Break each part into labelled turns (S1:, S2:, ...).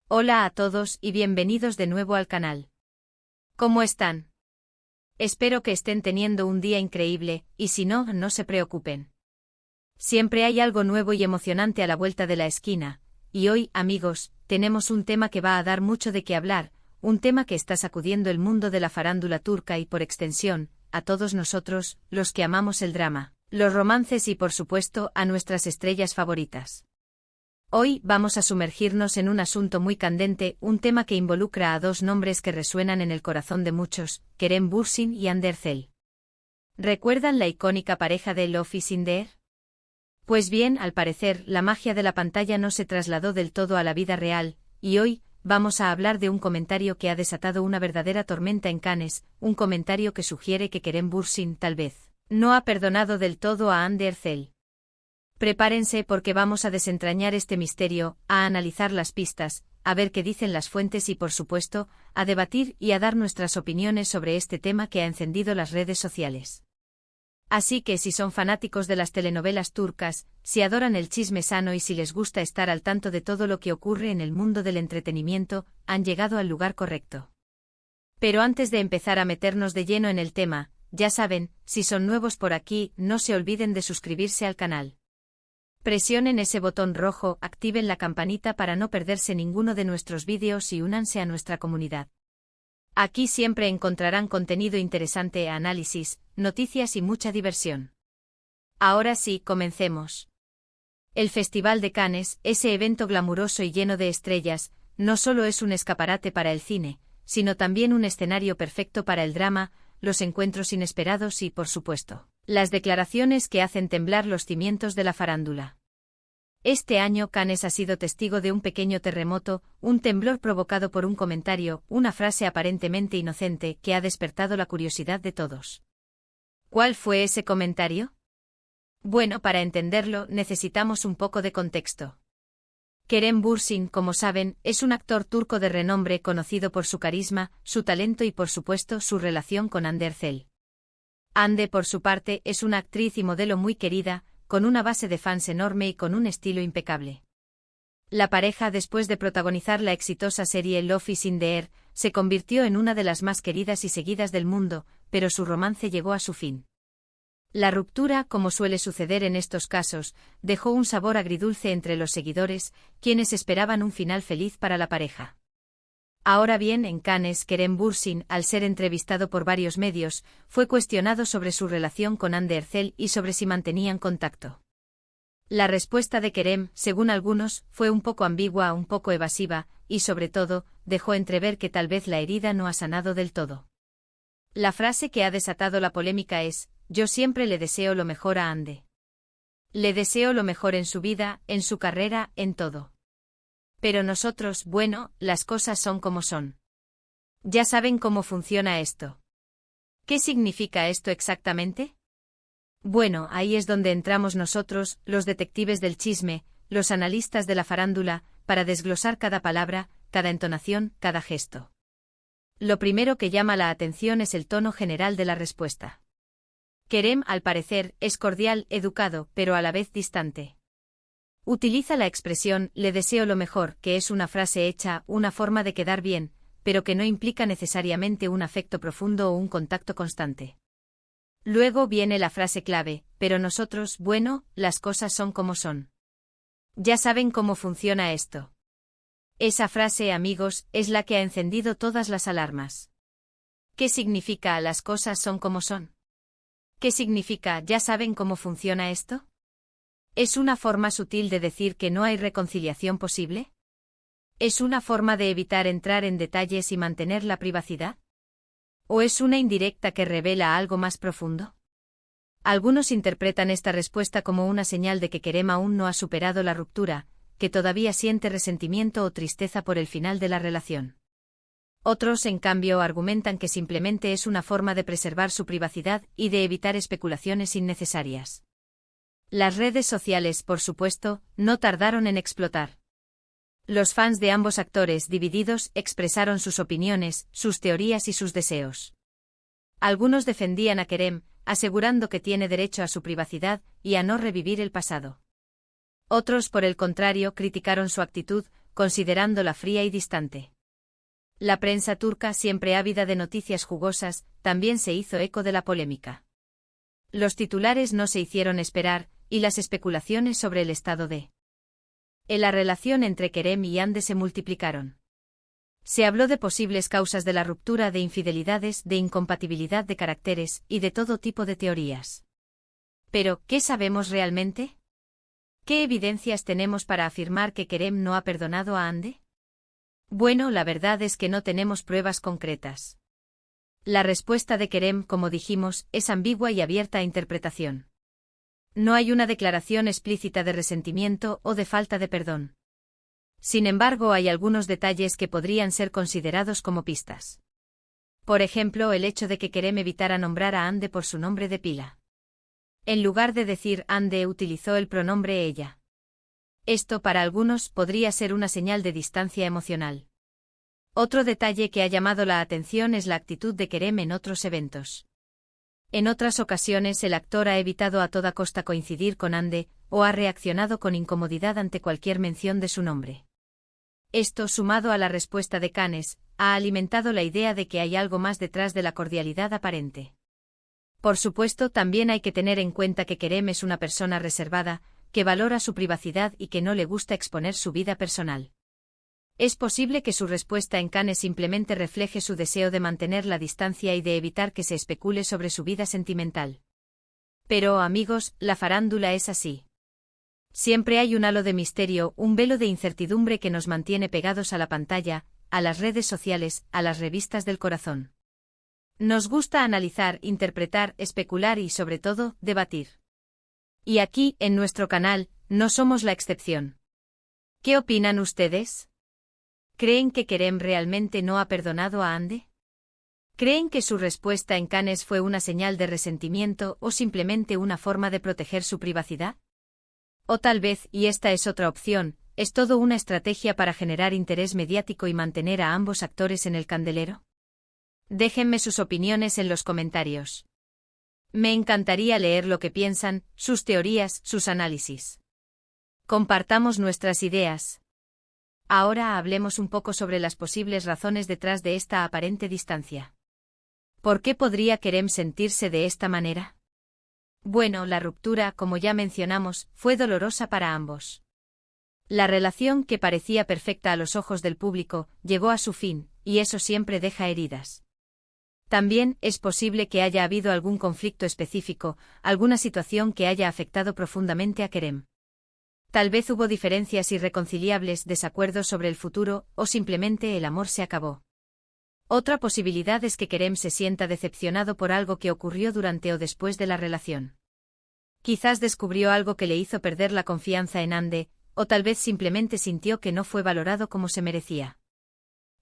S1: Hola a todos y bienvenidos de nuevo al canal. ¿Cómo están? Espero que estén teniendo un día increíble, y si no, no se preocupen. Siempre hay algo nuevo y emocionante a la vuelta de la esquina, y hoy, amigos, tenemos un tema que va a dar mucho de qué hablar, un tema que está sacudiendo el mundo de la farándula turca y por extensión, a todos nosotros, los que amamos el drama, los romances y por supuesto a nuestras estrellas favoritas. Hoy vamos a sumergirnos en un asunto muy candente, un tema que involucra a dos nombres que resuenan en el corazón de muchos, Kerem Bürsin y Hande Erçel. ¿Recuerdan la icónica pareja de Love is in the Air? Pues bien, al parecer, la magia de la pantalla no se trasladó del todo a la vida real, y hoy, vamos a hablar de un comentario que ha desatado una verdadera tormenta en Cannes, un comentario que sugiere que Kerem Bürsin, tal vez, no ha perdonado del todo a Hande Erçel. Prepárense porque vamos a desentrañar este misterio, a analizar las pistas, a ver qué dicen las fuentes y por supuesto, a debatir y a dar nuestras opiniones sobre este tema que ha encendido las redes sociales. Así que si son fanáticos de las telenovelas turcas, si adoran el chisme sano y si les gusta estar al tanto de todo lo que ocurre en el mundo del entretenimiento, han llegado al lugar correcto. Pero antes de empezar a meternos de lleno en el tema, ya saben, si son nuevos por aquí, no se olviden de suscribirse al canal. Presionen ese botón rojo, activen la campanita para no perderse ninguno de nuestros vídeos y únanse a nuestra comunidad. Aquí siempre encontrarán contenido interesante, análisis, noticias y mucha diversión. Ahora sí, comencemos. El Festival de Cannes, ese evento glamuroso y lleno de estrellas, no solo es un escaparate para el cine, sino también un escenario perfecto para el drama, los encuentros inesperados y, por supuesto, las declaraciones que hacen temblar los cimientos de la farándula. Este año Cannes ha sido testigo de un pequeño terremoto, un temblor provocado por un comentario, una frase aparentemente inocente que ha despertado la curiosidad de todos. ¿Cuál fue ese comentario? Bueno, para entenderlo necesitamos un poco de contexto. Kerem Bürsin, como saben, es un actor turco de renombre conocido por su carisma, su talento y por supuesto su relación con Hande Erçel. Hande, por su parte, es una actriz y modelo muy querida, con una base de fans enorme y con un estilo impecable. La pareja, después de protagonizar la exitosa serie Love is in the Air, se convirtió en una de las más queridas y seguidas del mundo, pero su romance llegó a su fin. La ruptura, como suele suceder en estos casos, dejó un sabor agridulce entre los seguidores, quienes esperaban un final feliz para la pareja. Ahora bien, en Cannes, Kerem Bürsin, al ser entrevistado por varios medios, fue cuestionado sobre su relación con Hande Erçel y sobre si mantenían contacto. La respuesta de Kerem, según algunos, fue un poco ambigua, un poco evasiva, y sobre todo, dejó entrever que tal vez la herida no ha sanado del todo. La frase que ha desatado la polémica es: "Yo siempre le deseo lo mejor a Hande. Le deseo lo mejor en su vida, en su carrera, en todo. Pero nosotros, bueno, las cosas son como son. Ya saben cómo funciona esto". ¿Qué significa esto exactamente? Bueno, ahí es donde entramos nosotros, los detectives del chisme, los analistas de la farándula, para desglosar cada palabra, cada entonación, cada gesto. Lo primero que llama la atención es el tono general de la respuesta. Kerem, al parecer, es cordial, educado, pero a la vez distante. Utiliza la expresión "le deseo lo mejor", que es una frase hecha, una forma de quedar bien, pero que no implica necesariamente un afecto profundo o un contacto constante. Luego viene la frase clave: "pero nosotros, bueno, las cosas son como son". Ya saben cómo funciona esto. Esa frase, amigos, es la que ha encendido todas las alarmas. ¿Qué significa "las cosas son como son"? ¿Qué significa "ya saben cómo funciona esto"? ¿Es una forma sutil de decir que no hay reconciliación posible? ¿Es una forma de evitar entrar en detalles y mantener la privacidad? ¿O es una indirecta que revela algo más profundo? Algunos interpretan esta respuesta como una señal de que Kerem aún no ha superado la ruptura, que todavía siente resentimiento o tristeza por el final de la relación. Otros, en cambio, argumentan que simplemente es una forma de preservar su privacidad y de evitar especulaciones innecesarias. Las redes sociales, por supuesto, no tardaron en explotar. Los fans de ambos actores, divididos, expresaron sus opiniones, sus teorías y sus deseos. Algunos defendían a Kerem, asegurando que tiene derecho a su privacidad y a no revivir el pasado. Otros, por el contrario, criticaron su actitud, considerándola fría y distante. La prensa turca, siempre ávida de noticias jugosas, también se hizo eco de la polémica. Los titulares no se hicieron esperar, y las especulaciones sobre el estado de la relación entre Kerem y Hande se multiplicaron. Se habló de posibles causas de la ruptura, de infidelidades, de incompatibilidad de caracteres, y de todo tipo de teorías. Pero, ¿qué sabemos realmente? ¿Qué evidencias tenemos para afirmar que Kerem no ha perdonado a Hande? Bueno, la verdad es que no tenemos pruebas concretas. La respuesta de Kerem, como dijimos, es ambigua y abierta a interpretación. No hay una declaración explícita de resentimiento o de falta de perdón. Sin embargo, hay algunos detalles que podrían ser considerados como pistas. Por ejemplo, el hecho de que Kerem evitara nombrar a Hande por su nombre de pila. En lugar de decir Hande, utilizó el pronombre ella. Esto, para algunos, podría ser una señal de distancia emocional. Otro detalle que ha llamado la atención es la actitud de Kerem en otros eventos. En otras ocasiones el actor ha evitado a toda costa coincidir con Hande, o ha reaccionado con incomodidad ante cualquier mención de su nombre. Esto, sumado a la respuesta de Cannes, ha alimentado la idea de que hay algo más detrás de la cordialidad aparente. Por supuesto, también hay que tener en cuenta que Kerem es una persona reservada, que valora su privacidad y que no le gusta exponer su vida personal. Es posible que su respuesta en Cannes simplemente refleje su deseo de mantener la distancia y de evitar que se especule sobre su vida sentimental. Pero, amigos, la farándula es así. Siempre hay un halo de misterio, un velo de incertidumbre que nos mantiene pegados a la pantalla, a las redes sociales, a las revistas del corazón. Nos gusta analizar, interpretar, especular y, sobre todo, debatir. Y aquí, en nuestro canal, no somos la excepción. ¿Qué opinan ustedes? ¿Creen que Kerem realmente no ha perdonado a Hande? ¿Creen que su respuesta en Cannes fue una señal de resentimiento o simplemente una forma de proteger su privacidad? O tal vez, y esta es otra opción, es todo una estrategia para generar interés mediático y mantener a ambos actores en el candelero. Déjenme sus opiniones en los comentarios. Me encantaría leer lo que piensan, sus teorías, sus análisis. Compartamos nuestras ideas. Ahora hablemos un poco sobre las posibles razones detrás de esta aparente distancia. ¿Por qué podría Kerem sentirse de esta manera? Bueno, la ruptura, como ya mencionamos, fue dolorosa para ambos. La relación, que parecía perfecta a los ojos del público, llegó a su fin, y eso siempre deja heridas. También es posible que haya habido algún conflicto específico, alguna situación que haya afectado profundamente a Kerem. Tal vez hubo diferencias irreconciliables, desacuerdos sobre el futuro, o simplemente el amor se acabó. Otra posibilidad es que Kerem se sienta decepcionado por algo que ocurrió durante o después de la relación. Quizás descubrió algo que le hizo perder la confianza en Hande, o tal vez simplemente sintió que no fue valorado como se merecía.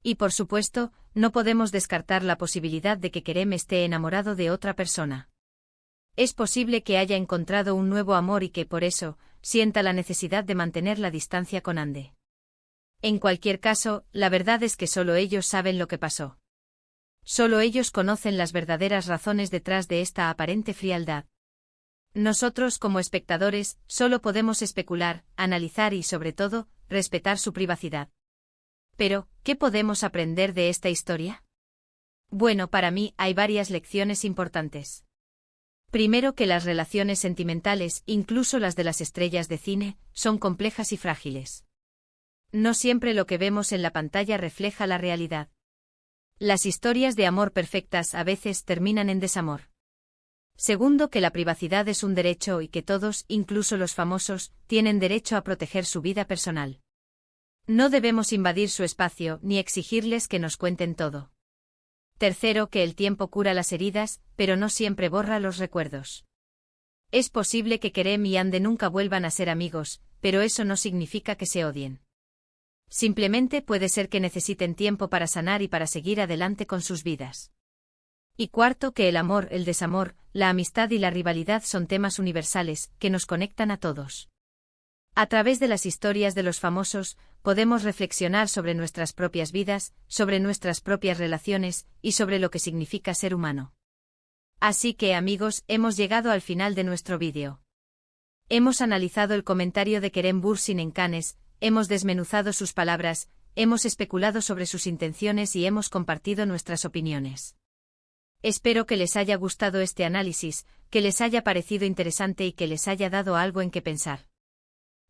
S1: Y por supuesto, no podemos descartar la posibilidad de que Kerem esté enamorado de otra persona. Es posible que haya encontrado un nuevo amor y que, por eso, sienta la necesidad de mantener la distancia con Hande. En cualquier caso, la verdad es que solo ellos saben lo que pasó. Solo ellos conocen las verdaderas razones detrás de esta aparente frialdad. Nosotros, como espectadores, solo podemos especular, analizar y, sobre todo, respetar su privacidad. Pero, ¿qué podemos aprender de esta historia? Bueno, para mí hay varias lecciones importantes. Primero, que las relaciones sentimentales, incluso las de las estrellas de cine, son complejas y frágiles. No siempre lo que vemos en la pantalla refleja la realidad. Las historias de amor perfectas a veces terminan en desamor. Segundo, que la privacidad es un derecho y que todos, incluso los famosos, tienen derecho a proteger su vida personal. No debemos invadir su espacio ni exigirles que nos cuenten todo. Tercero, que el tiempo cura las heridas, pero no siempre borra los recuerdos. Es posible que Kerem y Hande nunca vuelvan a ser amigos, pero eso no significa que se odien. Simplemente puede ser que necesiten tiempo para sanar y para seguir adelante con sus vidas. Y cuarto, que el amor, el desamor, la amistad y la rivalidad son temas universales, que nos conectan a todos. A través de las historias de los famosos, podemos reflexionar sobre nuestras propias vidas, sobre nuestras propias relaciones, y sobre lo que significa ser humano. Así que, amigos, hemos llegado al final de nuestro vídeo. Hemos analizado el comentario de Kerem Bürsin en Cannes, hemos desmenuzado sus palabras, hemos especulado sobre sus intenciones y hemos compartido nuestras opiniones. Espero que les haya gustado este análisis, que les haya parecido interesante y que les haya dado algo en qué pensar.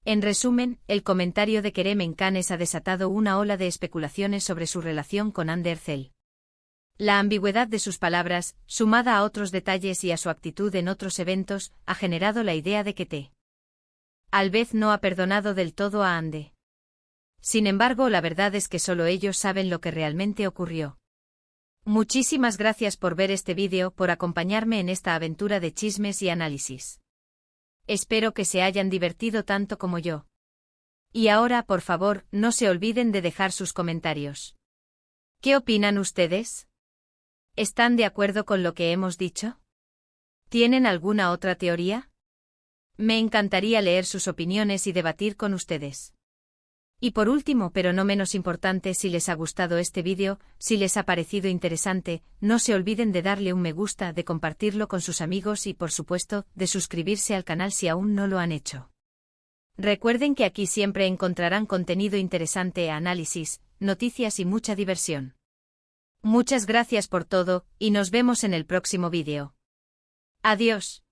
S1: En resumen, el comentario de Kerem Encanes ha desatado una ola de especulaciones sobre su relación con Hande Erçel. La ambigüedad de sus palabras, sumada a otros detalles y a su actitud en otros eventos, ha generado la idea de que T. Alvez no ha perdonado del todo a Hande. Sin embargo, la verdad es que solo ellos saben lo que realmente ocurrió. Muchísimas gracias por ver este vídeo, por acompañarme en esta aventura de chismes y análisis. Espero que se hayan divertido tanto como yo. Y ahora, por favor, no se olviden de dejar sus comentarios. ¿Qué opinan ustedes? ¿Están de acuerdo con lo que hemos dicho? ¿Tienen alguna otra teoría? Me encantaría leer sus opiniones y debatir con ustedes. Y por último, pero no menos importante, si les ha gustado este vídeo, si les ha parecido interesante, no se olviden de darle un me gusta, de compartirlo con sus amigos y, por supuesto, de suscribirse al canal si aún no lo han hecho. Recuerden que aquí siempre encontrarán contenido interesante, análisis, noticias y mucha diversión. Muchas gracias por todo, y nos vemos en el próximo vídeo. Adiós.